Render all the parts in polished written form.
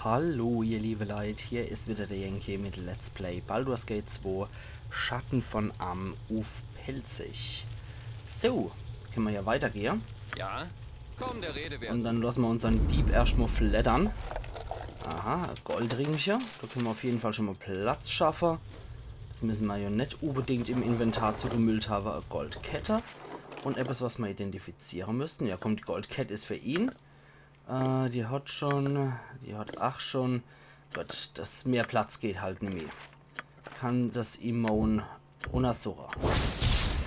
Hallo ihr liebe Leute, hier ist wieder der Yankee mit Let's Play Baldur's Gate 2 Schatten von Am Uf Pelzig. So, können wir ja weitergehen. Ja, komm, der Rede wert. Und dann lassen wir unseren Dieb erstmal flattern. Aha, Goldringchen. Da können wir auf jeden Fall schon mal Platz schaffen. Das müssen wir ja nicht unbedingt im Inventar zugemüllt haben. Eine Goldkette. Und etwas, was wir identifizieren müssten. Ja komm, die Goldkette ist für ihn. Die hat auch schon. Gut, das mehr Platz geht halt nicht mehr. Kann das Immun untersuchen.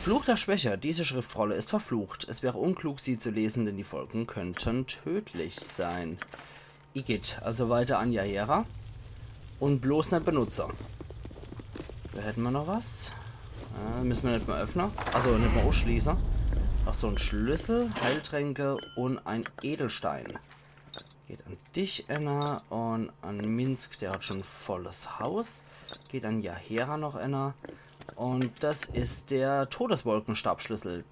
Fluch der Schwäche. Diese Schriftrolle ist verflucht. Es wäre unklug, sie zu lesen, denn die Folgen könnten tödlich sein. Igitt, also weiter an Jaera. Und bloß nicht benutzen. Da hätten wir noch was. Müssen wir nicht mal öffnen. Also nicht mal ausschließen. Auch so ein Schlüssel, Heiltränke und ein Edelstein. Geht an dich, Enna, und an Minsk, der hat schon volles Haus. Geht an Jaera noch, Enna. Und das ist der Todeswolkenstabschlüssel.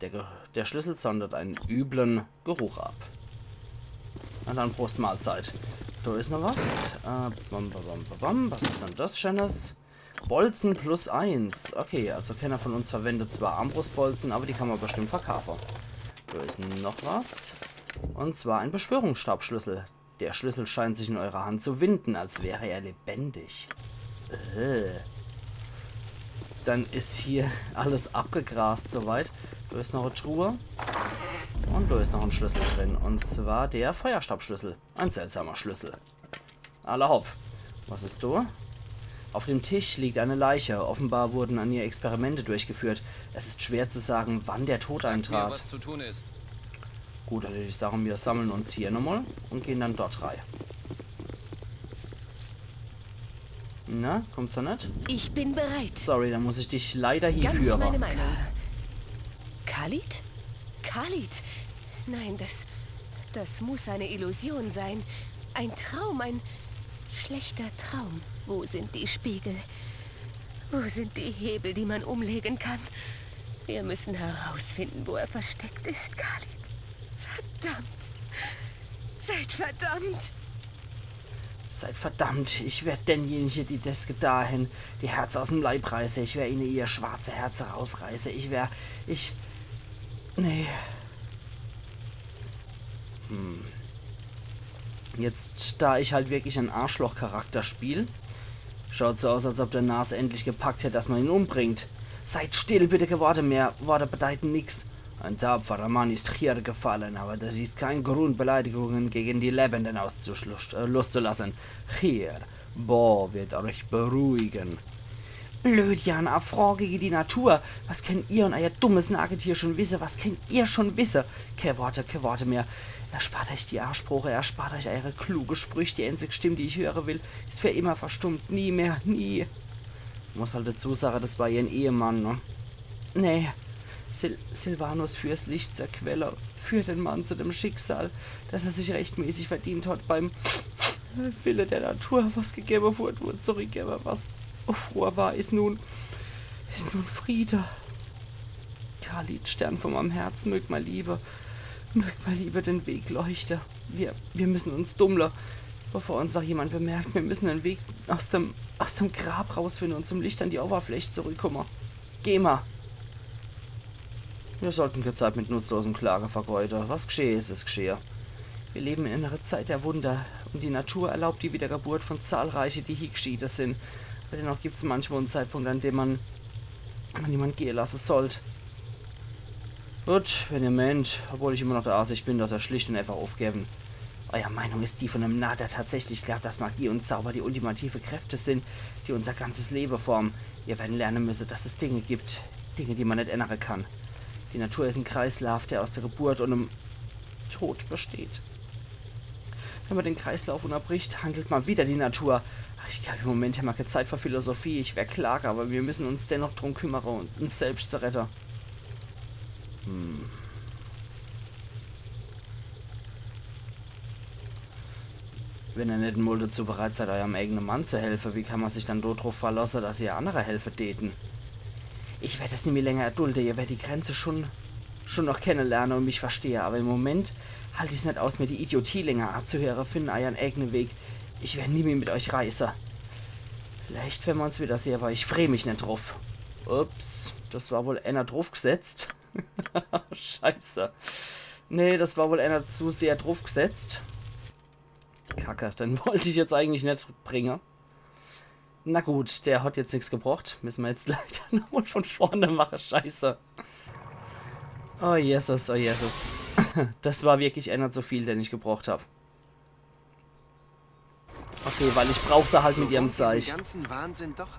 Der Schlüssel sondert einen üblen Geruch ab. Na dann, Prost Mahlzeit. Da ist noch was. Was ist denn das, Schönes? Bolzen plus 1. Okay, also keiner von uns verwendet zwar Armbrustbolzen, aber die kann man bestimmt verkaufen. Da ist noch was. Und zwar ein Beschwörungsstabschlüssel. Der Schlüssel scheint sich in eurer Hand zu winden, als wäre er lebendig. Dann ist hier alles abgegrast soweit. Da ist noch eine Truhe. Und da ist noch ein Schlüssel drin. Und zwar der Feuerstabschlüssel. Ein seltsamer Schlüssel. Alla hopp. Was ist da? Auf dem Tisch liegt eine Leiche. Offenbar wurden an ihr Experimente durchgeführt. Es ist schwer zu sagen, wann der Tod eintrat. Was zu tun ist. Gut, dann würde ich sagen, wir sammeln uns hier nochmal und gehen dann dort rein. Na, kommt's da nicht? Ich bin bereit. Sorry, dann muss ich dich leider hier Ganz führen. meine Meinung. Khalid? Khalid? Nein, das muss eine Illusion sein. Ein Traum, ein schlechter Traum. Wo sind die Spiegel? Wo sind die Hebel, die man umlegen kann? Wir müssen herausfinden, wo er versteckt ist, Khalid. Verdammt! Seid verdammt! Seid verdammt, ich werde denjenigen, die das dahin die Herz aus dem Leib reiße. Ich werde ihnen ihr schwarze Herz rausreiße. Nee. Jetzt, da ich halt wirklich einen Arschloch-Charakter spiele, schaut so aus, als ob der Nase endlich gepackt hätte, dass man ihn umbringt. Seid still, bitte, Worte mehr. Worte bedeuten nichts. Ein tapferer Mann ist hier gefallen, aber das ist kein Grund, Beleidigungen gegen die Lebenden loszulassen. Hier, Bo wird euch beruhigen. Blödjan, Affront gegen die Natur. Was kennt ihr und euer dummes Nagetier schon wisse? Was kennt ihr schon wisse? Keine Worte mehr. Erspart euch die Arschsprache, erspart euch eure kluge Sprüche. Die einzige Stimme, die ich hören will, ist für immer verstummt. Nie mehr, nie. Ich muss halt dazu sagen, das war ihr Ehemann, ne? Nee. Silvanus fürs Licht zur Quelle, führt den Mann zu dem Schicksal, dass er sich rechtmäßig verdient hat beim Wille der Natur, was gegeben wurde zurückgegeben, was froher war, ist nun Friede. Khalid, Stern von meinem Herz, mög mal lieber den Weg leuchten. Wir müssen uns dummler, bevor uns auch jemand bemerkt, wir müssen den Weg aus dem Grab rausfinden und zum Licht an die Oberfläche zurückkommen. Geh mal. Wir sollten keine Zeit mit nutzlosem Klage vergeuden. Was geschehe, ist geschehe. Wir leben in einer Zeit der Wunder und die Natur erlaubt die Wiedergeburt von zahlreichen, die hier geschieden sind. Aber dennoch gibt es manchmal einen Zeitpunkt, an dem man jemand gehen lassen sollte. Gut, wenn ihr meint, obwohl ich immer noch der Ansicht bin, dass er schlicht und einfach aufgeben. Euer Meinung ist die von einem Narr, der tatsächlich glaubt, dass Magie und Zauber die ultimative Kräfte sind, die unser ganzes Leben formen. Ihr werdet lernen müssen, dass es Dinge gibt, Dinge, die man nicht ändern kann. Die Natur ist ein Kreislauf, der aus der Geburt und dem Tod besteht. Wenn man den Kreislauf unterbricht, handelt man wieder die Natur. Ach, ich glaube, im Moment haben wir keine Zeit für Philosophie. Ich wäre klar, aber wir müssen uns dennoch darum kümmern, uns selbst zu retten. Wenn ihr nicht mal dazu bereit seid, eurem eigenen Mann zu helfen, wie kann man sich dann darauf verlassen, dass ihr andere helfen täten? Ich werde es nicht mehr länger erdulden. Ihr werdet die Grenze schon noch kennenlernen und mich verstehen. Aber im Moment halte ich es nicht aus, mir die Idiotie länger anzuhören, finden euren eigenen Weg. Ich werde nie mehr mit euch reisen. Vielleicht, wenn wir uns wieder sehen, aber ich freue mich nicht drauf. Ups, das war wohl einer draufgesetzt. Scheiße. Nee, das war wohl einer zu sehr draufgesetzt. Kacke, dann wollte ich jetzt eigentlich nicht bringen. Na gut, der hat jetzt nichts gebraucht. Müssen wir jetzt leider nochmal von vorne machen. Scheiße. Oh Jesus, oh Jesus. Das war wirklich einer zu viel, den ich gebraucht habe. Okay, weil ich brauche sie halt mit ihrem Zeug.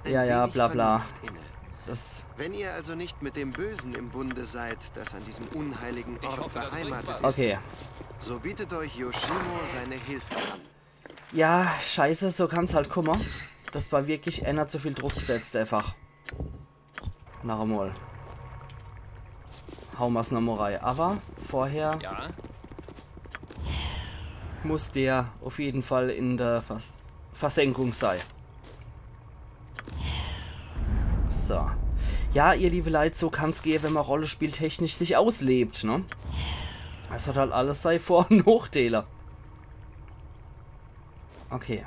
Ja, bla bla. Das. Wenn ihr also nicht mit dem Bösen im Bunde seid, das an diesem unheiligen Ort beheimatet ist, Okay. so bietet euch Yoshimo seine Hilfe an. Ja, scheiße, so kann's halt kommen. Das war wirklich einer zu viel Druck gesetzt, einfach. Noch einmal. Hauen wir's nochmal rein. Aber vorher Ja? muss der auf jeden Fall in der Versenkung sein. So. Ja, ihr liebe Leute, so kann's gehen, wenn man rollenspieltechnisch sich auslebt, ne? Es hat halt alles sei Vor- und Nachteile. Okay.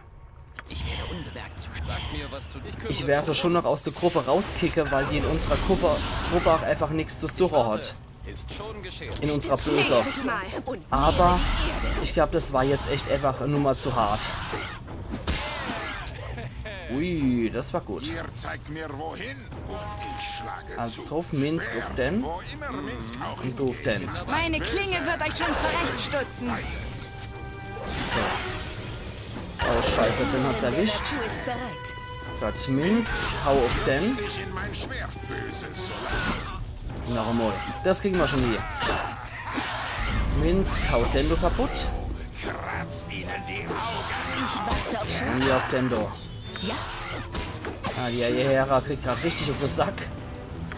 Ich werde unbemerkt zu. Sag mir, was zu dich Ich werde sie schon noch aus der Gruppe rauskicken, weil die in unserer Gruppe auch einfach nichts zu suchen hat. Ist schon geschehen. In unserer Böse. Nächstes Mal. Und Aber ich glaube, das war jetzt echt einfach eine Nummer zu hart. Ui, das war gut. Ihr zeigt mir wohin und ich schlage Als zu. drauf Minsk auf den Wo immer Minsk auch und doof den. Meine Klinge wird euch schon zurechtstutzen. Oh scheiße, den hat's erwischt. du ist bereit. Gott, Minsk, hau auf den. dich in mein Schwert, Böses. Noch einmal. Das kriegen wir schon hier. Minsk, haut den du kaputt. Kratz ihnen die Augen. Ich warte auf schon. Und hier auf den du. Ja, Ah, die Hera kriegt gerade richtig auf den Sack.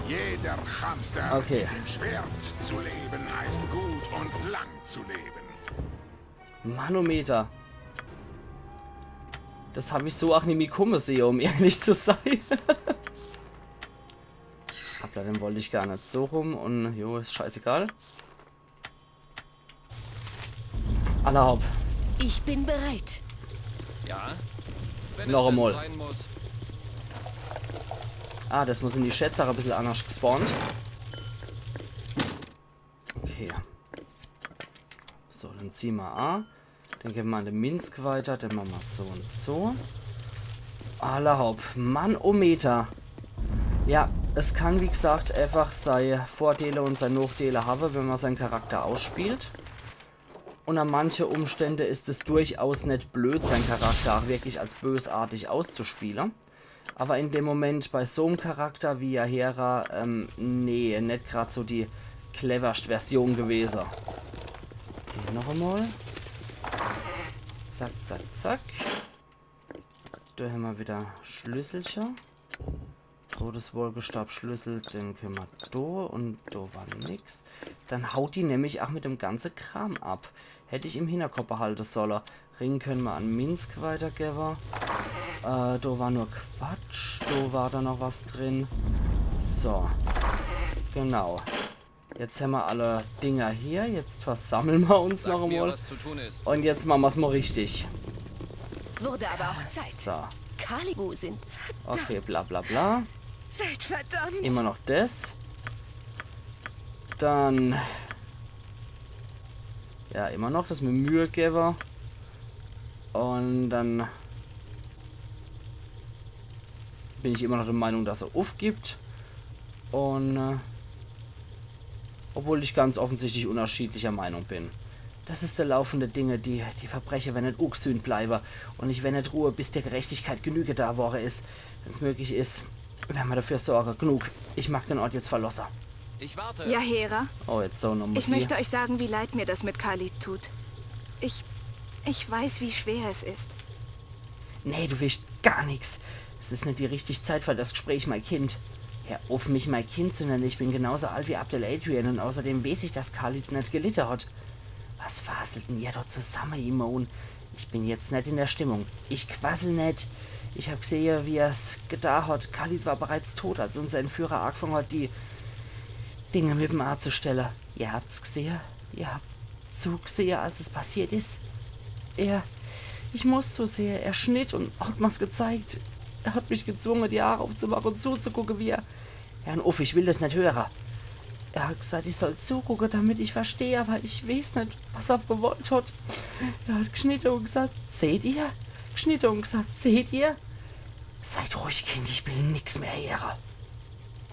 Jeder Hamster Okay. mit dem Schwert zu leben heißt gut und lang zu leben. Manometer. Das habe ich so auch nie kommen sehen, um ehrlich zu sein. Hoppla, den wollte ich gar nicht so rum und jo, ist scheißegal. Allerhaupt. ich bin bereit. Ja? Wenn Noch es denn einmal. sein muss. Ah, das muss in die Schätzer ein bisschen anders gespawnt. Okay. So, dann ziehen wir A. Dann gehen wir an den Minsk weiter. Dann machen wir so und so. Allerhaupt. Manometer. Ja, es kann wie gesagt einfach seine Vorteile und seine Nachteile haben, wenn man seinen Charakter ausspielt. Und an manche Umstände ist es durchaus nicht blöd, seinen Charakter auch wirklich als bösartig auszuspielen. Aber in dem Moment bei so einem Charakter wie Hera, nee, nicht gerade so die cleverste Version gewesen. Okay, noch einmal. Zack, zack, zack. Da haben wir wieder Schlüsselchen. Todeswohlgestab-Schlüssel, den können wir da und da war nix. Dann haut die nämlich auch mit dem ganzen Kram ab. Hätte ich im Hinterkopf behalten sollen. Ring können wir an Minsk weitergeben. Da war nur Quatsch. Da war da noch was drin. So. Genau. Jetzt haben wir alle Dinger hier. Jetzt versammeln wir uns noch Sag mir, einmal. was zu tun ist. Und jetzt machen wir es mal richtig. Wurde aber auch Zeit. So. Kali, wo sind? Okay, bla bla bla. Seid verdammt. Immer noch das. Dann. Ja, immer noch das mit Mühe geben. Und dann bin ich immer noch der Meinung, dass er aufgibt. Und obwohl ich ganz offensichtlich unterschiedlicher Meinung bin. Das ist der laufende Dinge, die Verbrecher, wenn nicht ungesühnt bleiben. Und ich wenn nicht Ruhe, bis der Gerechtigkeit Genüge da wäre ist. Wenn es möglich ist, werden wir dafür sorgen. Genug. Ich mag den Ort jetzt verlassen. Ich warte. Ja, Hera, Oh, jetzt so nochmal ich möchte euch sagen, wie leid mir das mit Khalid tut. Ich weiß, wie schwer es ist. Nee, du willst gar nichts. Es ist nicht die richtige Zeit für das Gespräch, mein Kind. Hör auf mich, mein Kind zu nennen. Ich bin genauso alt wie Abdel Adrian und außerdem weiß ich, dass Khalid nicht gelitten hat. Was faselt denn ihr dort zusammen, Imon? Ich bin jetzt nicht in der Stimmung. Ich quassel nicht. Ich hab gesehen, wie er es getan hat. Khalid war bereits tot, als unser Entführer angefangen hat, die Dinge mit dem A zu stellen. Ihr habt's gesehen? Ihr habt zugesehen, als es passiert ist? Ich muss zu sehr. Er schnitt und hat mir's gezeigt. Er hat mich gezwungen, die Haare aufzumachen und zuzugucken, wie er... Herrn Uff, ich will das nicht hören. Er hat gesagt, ich soll zugucken, damit ich verstehe, aber ich weiß nicht, was er gewollt hat. Er hat geschnitten und gesagt, seht ihr? Geschnitten und gesagt, seht ihr? Seid ruhig, Kind, ich will nichts mehr hören.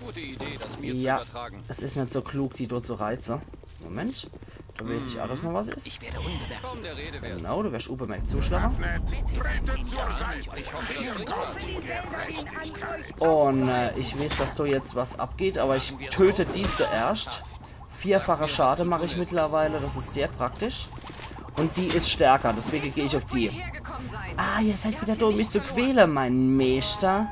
Gute Idee, das mir Ja, zu übertragen. es ist nicht so klug, die dort zu reizen. Moment, da weiß ich alles noch, was ist. Ich werde unbemerkt. Komm, der Rede wert. Genau, du wirst unbemerkt zuschlagen. Trete zur Seite. Ich hoffe, das bringt was. Gerechtigkeit. Und ich weiß, dass da jetzt was abgeht, aber ich töte die zuerst. 4-fache Schade mache ich mittlerweile, das ist sehr praktisch. Und die ist stärker, deswegen gehe ich auf die. Ah, ihr seid wieder da, um mich zu quälen, mein Meister.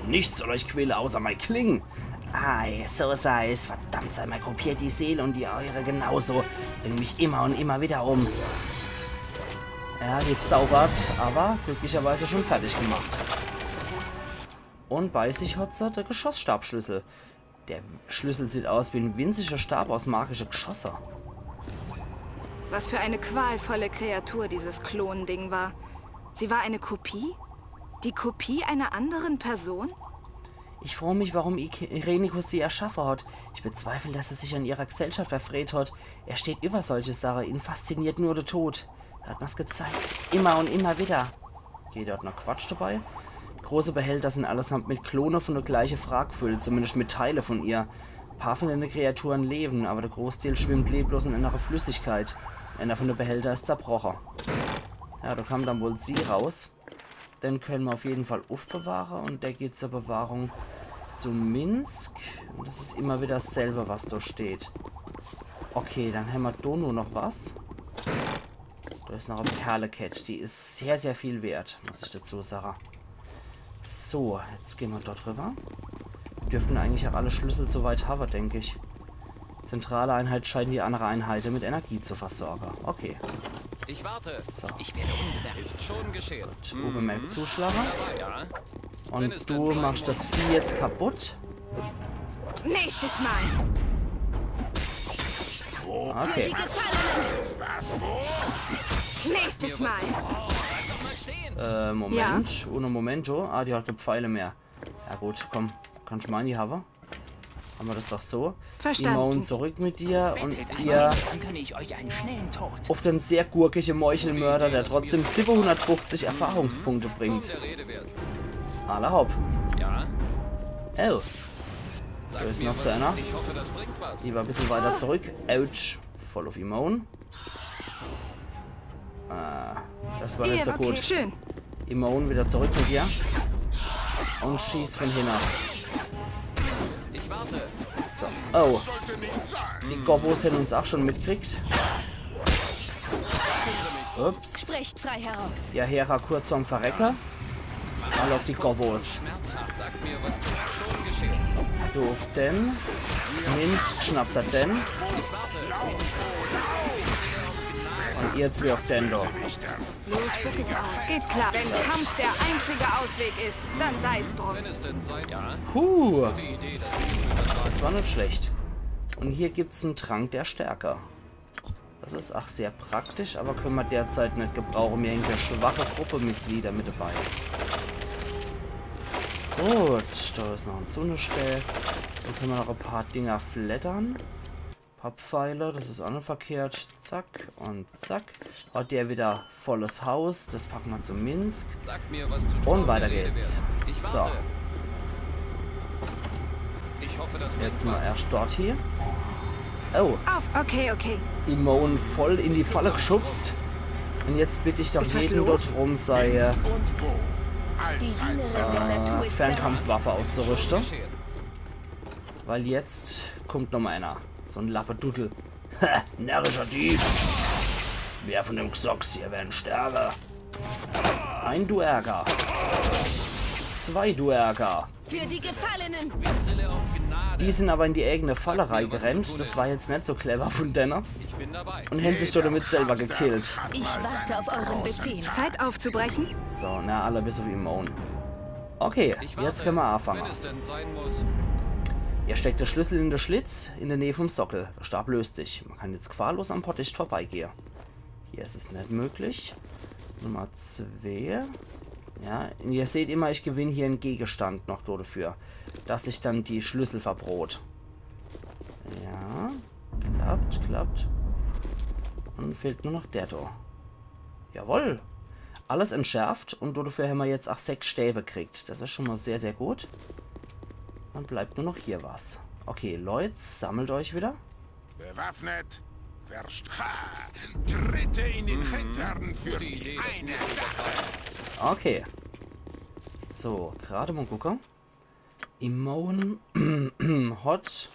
Nichts soll euch quälen, außer mein Klingen. Ei, so sei es. Verdammt sei mal, kopiert die Seele und die eure genauso. Bring mich immer und immer wieder um. Ja, gezaubert, aber glücklicherweise schon fertig gemacht. Und bei sich hat sie der Geschossstabschlüssel. Der Schlüssel sieht aus wie ein winziger Stab aus magischen Geschossen. Was für eine qualvolle Kreatur dieses Klonding war. Sie war eine Kopie? Die Kopie einer anderen Person? Ich frage mich, warum Irenicus sie erschaffen hat. Ich bezweifle, dass er sich an ihrer Gesellschaft verfreht hat. Er steht über solche Sachen. Ihn fasziniert nur der Tod. Er hat mir's gezeigt. Immer und immer wieder. Okay, da hat noch Quatsch dabei. Große Behälter sind allesamt mit Klone von der gleichen Frage gefüllt. Zumindest mit Teile von ihr. Ein paar von den Kreaturen leben, aber der Großteil schwimmt leblos in einer Flüssigkeit. Einer von den Behältern ist zerbrochen. Ja, da kam dann wohl sie raus. Den können wir auf jeden Fall aufbewahren und der geht zur Bewahrung zu Minsk. Und das ist immer wieder dasselbe, was da steht. Okay, dann haben wir da nur noch was. Da ist noch eine Perlekette, die ist sehr, sehr viel wert, muss ich dazu sagen. So, jetzt gehen wir dort rüber. Dürften eigentlich auch alle Schlüssel soweit haben, denke ich. Zentrale Einheit scheinen die andere Einheiten mit Energie zu versorgen. Okay. Ich warte. So. Ich werde unbemerkt. Ist schon geschehen. Unbemerkt zuschlagen. Ja. Und du machst das Vieh jetzt kaputt. Nächstes Mal. Okay. Nächstes Mal. Bleib mal stehen. Moment. Uno momento. Ah, die hat keine Pfeile mehr. Ja gut, komm. Kannst du meine haben? Haben wir das doch so. Verstanden. Immun zurück mit dir und ihr auf den sehr gurkigen Meuchelmörder, der trotzdem 750 Erfahrungspunkte bringt. Der Rede wert. Aller hopp. Ja. Oh, Sag ist mir noch was. so einer. Ich hoffe, das bringt was. Die war ein bisschen weiter zurück. Ouch. Voll auf Immun. Das war nicht so Okay, gut. schön. Immun wieder zurück mit dir. Und schießt von hinten. Ich warte. So. Oh, Sollte nicht sein. die Gobos hätten uns auch schon mitgekriegt. Ups. Sprecht frei heraus. Ja, Hera kurz vorm Verrecker. Mal auf die Gobos. Schmerzhaft. Sag mir, was tut. Schon geschehen. Du auf den. Minsk schnappt er den. Ich warte. Und ihr zwei auf den da. Los, spuck es aus. Geht klar. Wenn Kampf der einzige Ausweg ist, dann sei es drum. Wenn es denn sein. Ja. Puh, Gute Idee, das mir zu übertragen. das war nicht schlecht. Und hier gibt es einen Trank der Stärke. Das ist auch sehr praktisch, aber können wir derzeit nicht gebrauchen. Wir hängen ja schwache Gruppemitglieder mit dabei. Gut, da ist noch ein Sonnenstell. Dann können wir noch ein paar Dinger flattern. Ein paar Pfeile, das ist auch nicht verkehrt. Zack und zack. Hat der wieder volles Haus. Das packen wir zu Minsk. Sag mir, was zu tun. Und weiter der Rede geht's. wert. Ich So, warte. Ich hoffe, das bringt jetzt mal was. erst dort hier. Oh, Auf. Okay. Immun voll in die Falle geschubst. Und jetzt bitte ich doch Ist was jeden los? dort rum, sei Und Bo. Die Allzeit. Dienerin der Natur ist bereit. Fernkampfwaffe auszurüsten. Geschehen. Weil jetzt kommt noch mal einer. So ein Lappedudel. Ha, närrischer Dieb. Wer von dem Xocks hier werden sterben? Ein Duergar. 2 Duergar. Für die Gefallenen. Winsele auf Gnade. Die sind aber in die eigene Fallerei gerannt. Das war jetzt nicht so clever von denen. Ich bin dabei. Und hätten sich dort damit selber gekillt. Ich warte auf euren Befehl. Zeit aufzubrechen? So, na, alle bis auf Immun. Okay, Ich warte. jetzt können wir anfangen. Wenn es denn sein muss. Ihr steckt den Schlüssel in den Schlitz in der Nähe vom Sockel. Der Stab löst sich. Man kann jetzt gefahrlos am Porticht vorbeigehen. Hier ist es nicht möglich. Nummer 2. Ja, und ihr seht immer, ich gewinne hier einen Gegenstand noch dafür, dass ich dann die Schlüssel verbrot. Ja, klappt. Und fehlt nur noch der da. Jawohl. Alles entschärft und dafür haben wir jetzt auch 6 Stäbe gekriegt. Das ist schon mal sehr, sehr gut. Dann bleibt nur noch hier was. Okay, Leute, sammelt euch wieder. Bewaffnet. Tritte in den Hintern für Gute Idee, das eine mir zu Sache. Okay. So, gerade mal gucken. Immune Hot.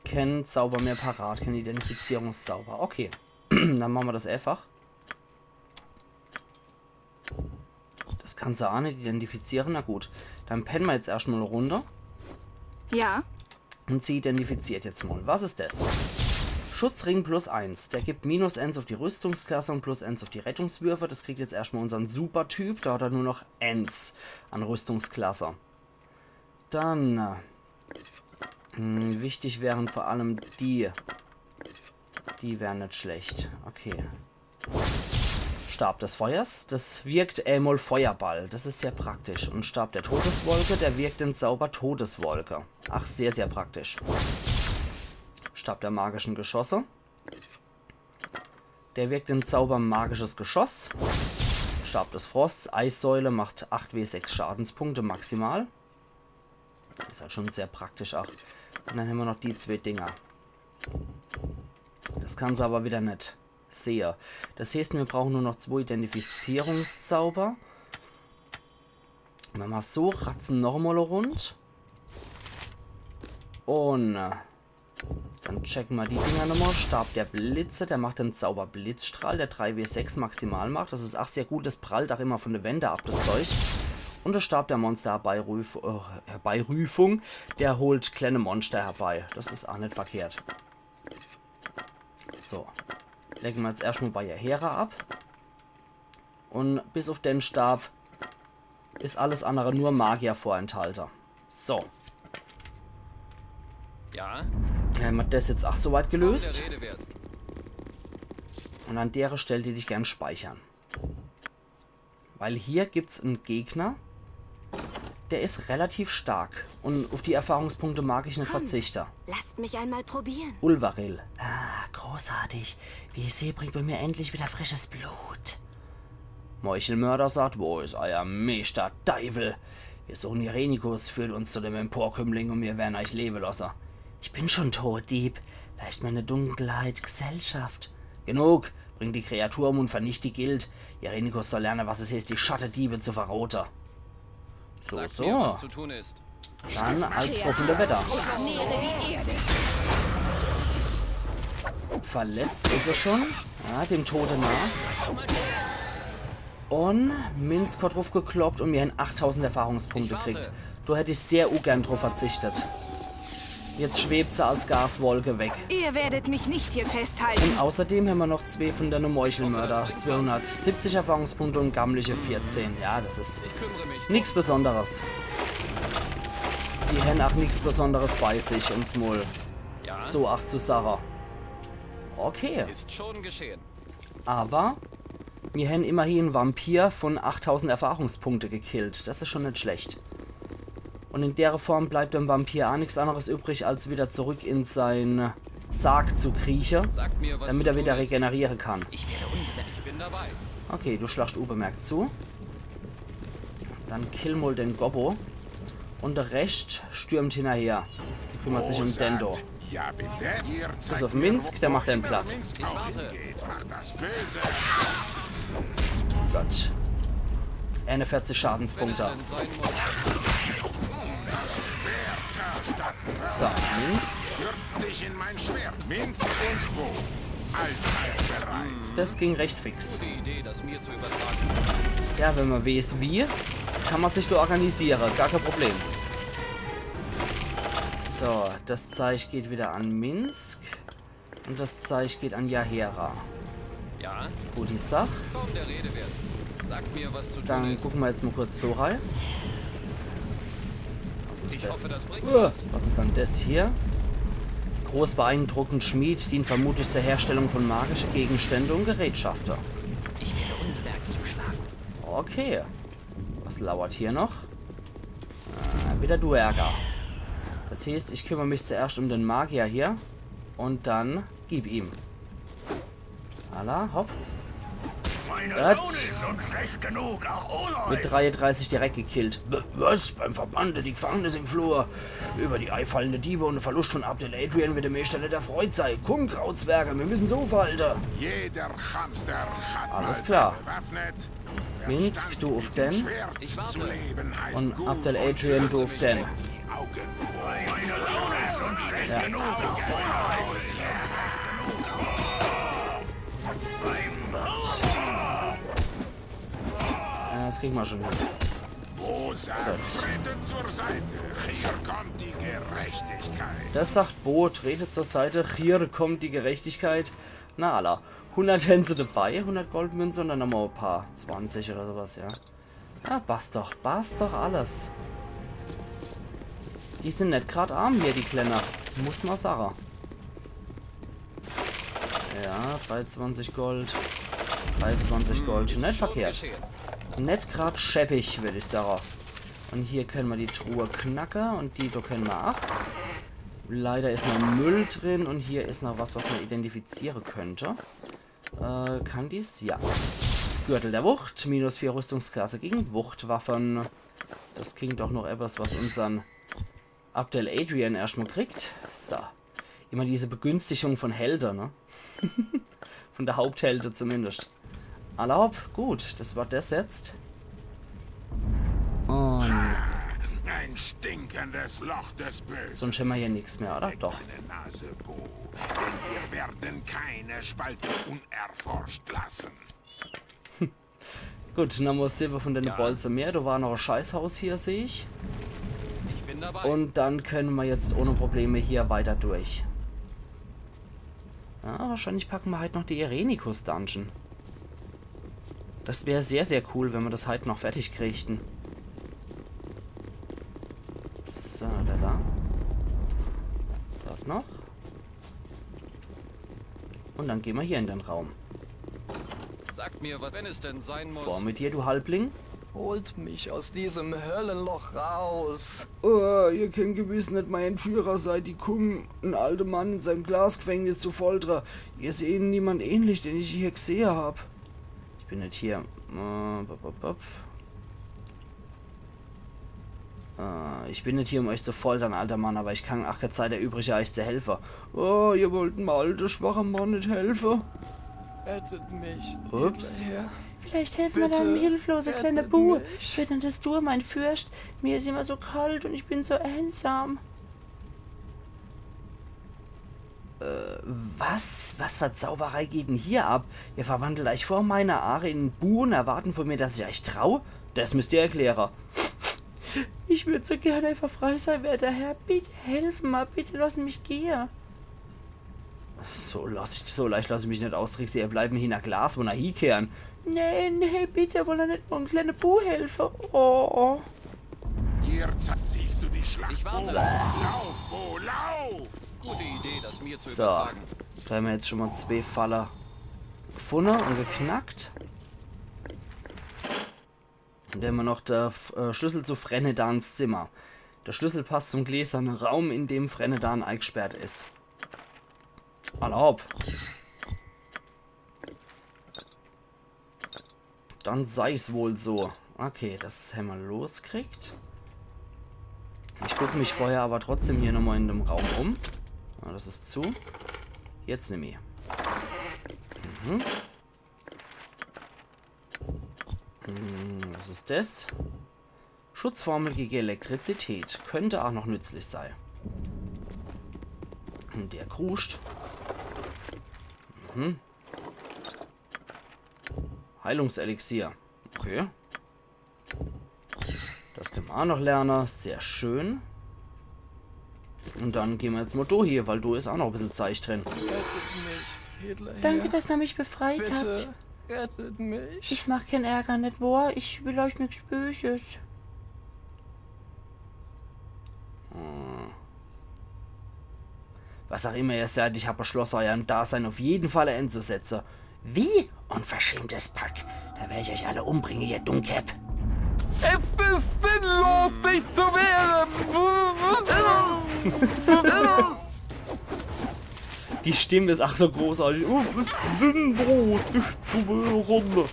Kennt Zauber mehr parat. Kennt Identifizierungszauber. Okay. Dann machen wir das einfach. Das kannst du auch nicht identifizieren. Na gut. Dann pennen wir jetzt erstmal eine Runde. Ja, Und sie identifiziert jetzt mal. Was ist das? Schutzring +1. Der gibt -1 auf die Rüstungsklasse und +1 auf die Rettungswürfe. Das kriegt jetzt erstmal unseren Supertyp. Da hat er nur noch 1 an Rüstungsklasse. Dann wichtig wären vor allem die. Die wären nicht schlecht. Okay. Stab des Feuers. Das wirkt einmal Feuerball. Das ist sehr praktisch. Und Stab der Todeswolke. Der wirkt in Zauber Todeswolke. Ach, sehr, sehr praktisch. Stab der magischen Geschosse. Der wirkt in Zauber magisches Geschoss. Stab des Frosts. Eissäule macht 8w6 Schadenspunkte maximal. Ist halt schon sehr praktisch auch. Und dann haben wir noch die 2 Dinger. Das kann sie aber wieder nicht. Sehe. Das heißt, wir brauchen nur noch 2 Identifizierungszauber. Wenn wir so ratzen nochmal rund. Und dann checken wir die Dinger nochmal. Stab der Blitze, der macht den Zauber Blitzstrahl, der 3w6 maximal macht. Das ist auch sehr gut, das prallt auch immer von der Wände ab, das Zeug. Und der Stab der Monster Herbeirufung, der holt kleine Monster herbei. Das ist auch nicht verkehrt. So. Legen wir jetzt erstmal bei Hera ab. Und bis auf den Stab ist alles andere nur Magier-Vorenthalter. So. Ja, Haben wir das jetzt auch soweit gelöst? der Rede wert. Und an der Stelle die ich gern speichern. Weil hier gibt es einen Gegner, der ist relativ stark. Und auf die Erfahrungspunkte mag ich nicht verzichten. Lasst mich einmal probieren. Ulvaril. Ah, großartig. Wie ich sehe, bringt bei mir endlich wieder frisches Blut. Meuchelmörder sagt, wo ist euer Meister Teufel? Ihr Sohn Irenikus führt uns zu dem Emporkömmling und wir werden euch leben lassen. Ich bin schon tot, Dieb. Leicht meine Dunkelheit Gesellschaft. Genug. Bring die Kreatur um und vernicht die Guild. Irenikus soll lernen, was es heißt, die Schattendiebe zu verroten. So, Sagt so. mir, was zu tun ist. Dann als offene Wetter. Verletzt ist er schon. Ja, dem Tode nah. Und Minsk hat drauf gekloppt und mir 8000 Erfahrungspunkte kriegt. Du hättest sehr ungern drauf verzichtet. Jetzt schwebt sie als Gaswolke weg. ihr werdet mich nicht hier festhalten. Und außerdem haben wir noch 2 von der Meuchelmörder. 270 Erfahrungspunkte und gammliche 14. Ja, das ist Ich kümmere mich. nichts Besonderes. Die haben auch nichts Besonderes bei sich, ums Moll. Ja, So, ach zu Sarah. Okay, ist schon geschehen. aber wir haben immerhin einen Vampir von 8000 Erfahrungspunkte gekillt. Das ist schon nicht schlecht. Und in der Form bleibt dem Vampir auch nichts anderes übrig, als wieder zurück in seinen Sarg zu kriechen, Sagt mir, was damit zu er wieder tun ist. regenerieren kann. Ich bin dabei. Okay, du schlagst unbemerkt zu. Dann kill mal den Gobbo. Und der Rest stürmt hinterher. Kümmert sich um Dendo. Ja, bitte. Ihr Bis auf Minsk, der macht den platt. Ich warte. Macht das Böse. Gott. 41 Wenn es Schadenspunkte. denn sein muss. So, Minsk. Stürzt dich in mein Schwert. Minsk und wo? Allzeit bereit. Das ging recht fix. Gute Idee, das mir zu übertragen. Ja, wenn man weiß wie, kann man sich da organisieren. Gar kein Problem. So, das Zeichen geht wieder an Minsk. Und das Zeichen geht an Yahera. Ja, Gute Sache. kaum der Rede wert. Sagt mir, was zu tun Dann ist. gucken wir jetzt mal kurz da rein. Was ist Ich hoffe, das? das bringt was. Was ist dann das hier? Groß beeindruckend Schmied dient vermutlich zur Herstellung von magischen Gegenständen und Gerätschaften. Ich werde unbemerkt zuschlagen. Okay. Was lauert hier noch? Wieder Duergar. Das heißt, ich kümmere mich zuerst um den Magier hier. Und dann gib ihm. Alla, hopp. Mit 33 direkt gekillt. Was? Beim Verbande, die Gefangene im Flur. Über die einfallende Diebe und den Verlust von Abdel Adrian wird der Meister nicht erfreut sein. Komm, Krautswerke, wir müssen so verhalten. Jeder Hamster hat Alles klar. bewaffnet. Minsk, du auf den. Ich warte. Und Abdel Adrian, du auf den. Ja. Das kriegen wir schon hin. Treten zur Seite. Hier kommt die Gerechtigkeit. Das sagt Bo, trete zur Seite, hier kommt die Gerechtigkeit. Na alla, 100 Hänse dabei, 100 Goldmünzen und dann nochmal ein paar, 20 oder sowas, ja. Ja, passt doch alles. Die sind nicht gerade arm hier, die Klenner, muss man sagen. Ja, 23 Gold, 23 Gold, schon nicht verkehrt. Nicht gerade scheppig, würde ich sagen. Und hier können wir die Truhe knacken und die da können wir auch. Leider ist noch Müll drin und hier ist noch was man identifizieren könnte. Kann dies? Ja. Gürtel der Wucht, minus 4 Rüstungsklasse gegen Wuchtwaffen. Das klingt doch noch etwas, was unseren Abdel Adrian erstmal kriegt. So. Immer diese Begünstigung von Helden, ne? Von der Haupthelde zumindest. Erlaub, gut, das war das jetzt. Und Ein stinkendes Loch des Bösen. sonst haben wir hier nichts mehr, oder? Doch. Deine Nase, Bo. Denn wir werden keine Spalte unerforscht lassen. Gut, dann haben wir Silber von den Ja. Bolzen mehr. Da war noch ein Scheißhaus hier, sehe ich. Ich bin dabei. Und dann können wir jetzt ohne Probleme hier weiter durch. Ja, wahrscheinlich packen wir halt noch die Erenikus Dungeon. Das wäre sehr, sehr cool, wenn wir das halt noch fertig kriegten. So, da. Dort noch. Und dann gehen wir hier in den Raum. Sagt mir, was, wenn es denn sein muss. Vor mit dir, du Halbling. Holt mich aus diesem Höllenloch raus. Oh, ihr könnt gewiss nicht mein Entführer sein, die kommen, ein alter Mann in seinem Glasgefängnis zu foltern. Ihr seht niemand ähnlich, den ich hier gesehen habe. Ich bin nicht hier. Ich bin nicht hier, um euch zu foltern, alter Mann, aber ich kann auch keine Zeit erübrigen, euch zu helfen. Oh, ihr wollt einem alten, schwachen Mann nicht helfen? Rettet mich. Ups. Hierher. Vielleicht helfen wir Bitte, deinem hilflosen kleinen rettet Bu. mich. Wenn das du, mein Fürst, mir ist immer so kalt und ich bin so einsam. Was? Was für Zauberei geht denn hier ab? Ihr verwandelt euch vor meiner Aare in einen Bu und erwarten von mir, dass ich euch traue? Das müsst ihr erklären. Ich würde so gerne einfach frei sein, werter Herr. Bitte helfen mal, bitte lassen mich gehen. So leicht lasse ich mich nicht austricksen. Ihr bleibt mir hier nach Glas, wo nach hinkehren. Nee, bitte, wollen nicht nur ein kleiner Bu helfen. Oh. Hier siehst du die Schlacht. Ich warte. Bo, lauf, Bo, lauf! Gute Idee, das mir zu So, übertragen. da haben wir jetzt schon mal 2 Faller gefunden und geknackt. Und dann haben wir noch der Schlüssel zu Frenedans Zimmer. Der Schlüssel passt zum gläsernen Raum, in dem Frenedan eingesperrt ist. Erlaub. Dann sei es wohl so. Okay, das haben wir losgekriegt. Ich gucke mich vorher aber trotzdem hier nochmal in dem Raum um. Ah, das ist zu. Jetzt nehme ich. Was ist das? Schutzformel gegen Elektrizität. Könnte auch noch nützlich sein. Und der kruscht. Heilungselixier. Okay. Das können wir auch noch lernen. Sehr schön. Und dann gehen wir jetzt mal durch hier, weil du ist auch noch ein bisschen Zeug drin. Rettet mich, Hitler. Danke, dass ihr mich befreit habt. Bitte, rettet mich. Ich mach keinen Ärger, nicht wahr? Ich will euch nichts Böses. Was auch immer ihr seid, ich habe beschlossen, euren Dasein auf jeden Fall ein Ende zu setzen. Wie? Unverschämtes Pack. Da werde ich euch alle umbringen, ihr Dummcap. Es ist sinnlos, dich zu wehren! Die Stimme ist auch so großartig. Es ist sinnlos, dich zu wehren.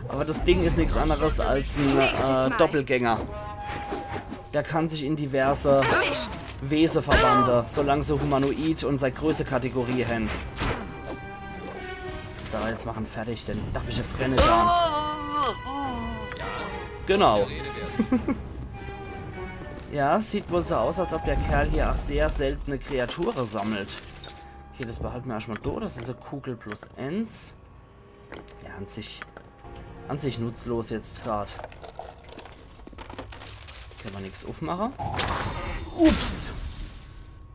Aber das Ding ist nichts anderes als ein Doppelgänger. Der kann sich in diverse Wesen verwandeln, solange sie humanoid und seine Größe-Kategorie haben. So, jetzt machen fertig den dappische Frennetan. Genau. Ja, sieht wohl so aus, als ob der Kerl hier auch sehr seltene Kreaturen sammelt. Okay, das behalten wir erstmal durch. Das ist eine Kugel plus 1. Ja, an sich nutzlos jetzt gerade. Kann man nichts aufmachen. Ups.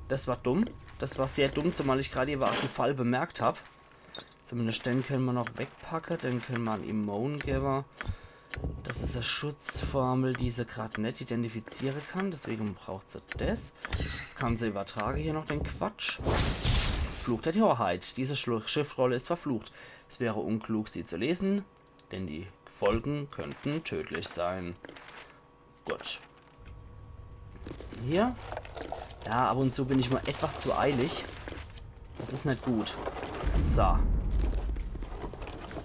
Das war dumm. Das war sehr dumm, zumal ich gerade eben auch den Fall bemerkt habe. Zumindest den können wir noch wegpacken. Den können wir an Immone geben. Das ist eine Schutzformel, die sie gerade nicht identifizieren kann. Deswegen braucht sie das. Das kann sie übertragen. Hier noch den Quatsch. Fluch der Torheit. Diese Schriftrolle ist verflucht. Es wäre unklug, sie zu lesen, denn die Folgen könnten tödlich sein. Gut. Hier. Ja, ab und zu bin ich mal etwas zu eilig. Das ist nicht gut. So.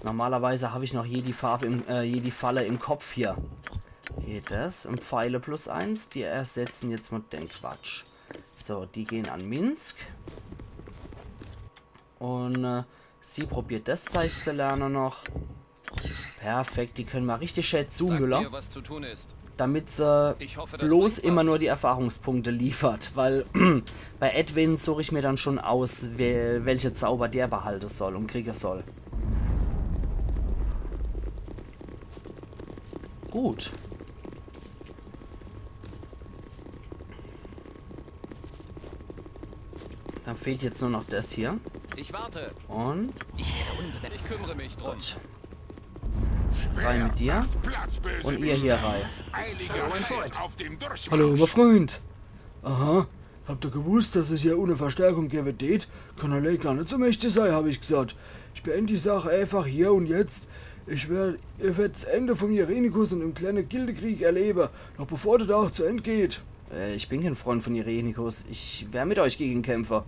Normalerweise habe ich noch je die Falle im Kopf hier. Geht das? Und Pfeile plus 1. Die ersetzen jetzt mit den Quatsch. So, die gehen an Minsk. Und sie probiert das Zeichen zu lernen noch. Perfekt, die können mal richtig schön zumüller. Damit sie bloß immer nur die Erfahrungspunkte liefert. Weil bei Edwin suche ich mir dann schon aus, welche Zauber der behalten soll und kriegen soll. Gut. Dann fehlt jetzt nur noch das hier. Ich warte. Und? Ich kümmere mich drum. Gut. Rein mit dir. Und ihr hier rein. Hallo, mein Freund. Aha, habt ihr gewusst, dass es hier ohne Verstärkung geht? Kann allein gar nicht so mächtig sein, habe ich gesagt. Ich beende die Sache einfach hier und jetzt. Ihr werdet das Ende vom Irenikus und dem kleinen Gildekrieg erleben, noch bevor der Tag zu Ende geht. Ich bin kein Freund von Irenikus. Ich wäre mit euch gegen Kämpfer.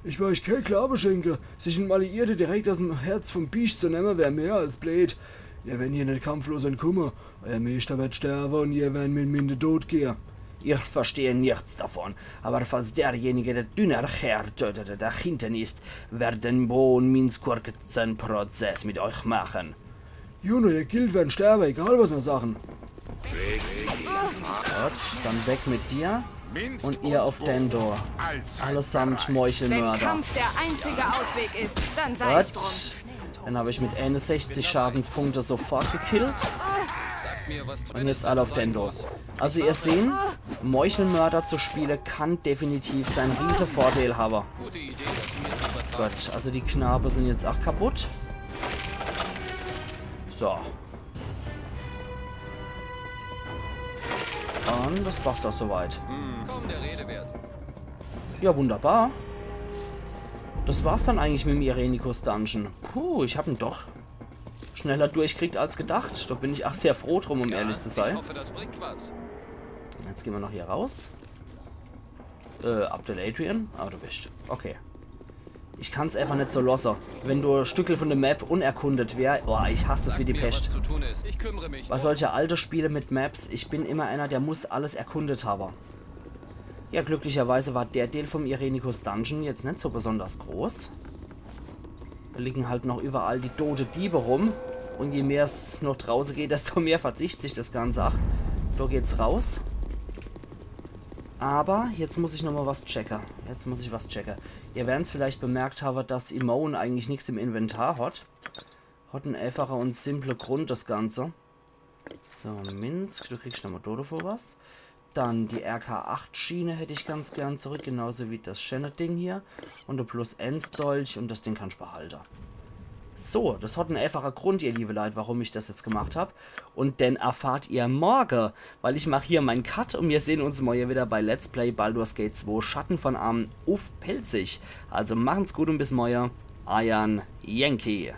Ich will euch kein Glaube schenken. Sich ein Alliierte direkt aus dem Herz vom Biest zu nehmen, wäre mehr als blöd. Ihr werdet hier nicht kampflos entkommen. Euer Meister wird sterben und ihr werdet mit mir in den Tod gehen. Ich verstehe nichts davon, aber falls derjenige, der dünner Herr oder der hinten ist, werden Bo und Minsk kurzen Prozess mit euch machen. Juno, ihr Gild werden sterben, egal was wir sagen. Gut, dann weg mit dir und ihr auf Dendor. Allesamt Wenn Meuchelmörder. Kampf der einzige Ausweg ist, dann sei es drum. Gut, dann habe ich mit 61 Schadenspunkte sofort gekillt. Und jetzt alle auf Dendor. Also ihr seht, Meuchelmörder zu spielen kann definitiv sein riesen Vorteil haben. Gut, also die Knabe sind jetzt auch kaputt. So. Und das passt auch soweit. Ja, wunderbar. Das war's dann eigentlich mit dem Irenikus Dungeon. Puh, ich habe ihn doch schneller durchkriegt als gedacht. Da bin ich auch sehr froh drum, um ehrlich zu sein. Ich hoffe, das bringt was. Jetzt gehen wir noch hier raus. Abdel Adrian? Ah, du bist. Okay. Ich kann es einfach nicht so lossen. Wenn du Stückel von der Map unerkundet wäre, oh, ich hasse das wie die Pest. Bei solche alte Spiele mit Maps, ich bin immer einer, der muss alles erkundet haben. Ja, glücklicherweise war der Teil vom Irenikus Dungeon jetzt nicht so besonders groß. Da liegen halt noch überall die tote Diebe rum. Und je mehr es noch draußen geht, desto mehr verdichtet sich das Ganze. Ach, da geht's raus. Aber jetzt muss ich nochmal was checken. Ihr werdet es vielleicht bemerkt haben, dass Immone eigentlich nichts im Inventar hat. Hat einen einfacher und simple Grund, das Ganze. So, Minsk, du kriegst nochmal Dodo vor was. Dann die RK8-Schiene hätte ich ganz gern zurück, genauso wie das Shannon-Ding hier. Und der Plus-N-Dolch und das Ding kann ich behalten. So, das hat einen einfachen Grund, ihr liebe Leute, warum ich das jetzt gemacht habe. Und den erfahrt ihr morgen, weil ich mache hier meinen Cut und wir sehen uns morgen wieder bei Let's Play Baldur's Gate 2 Schatten von Armen auf Pelzig. Also machen's gut und bis morgen. Iron Yankee.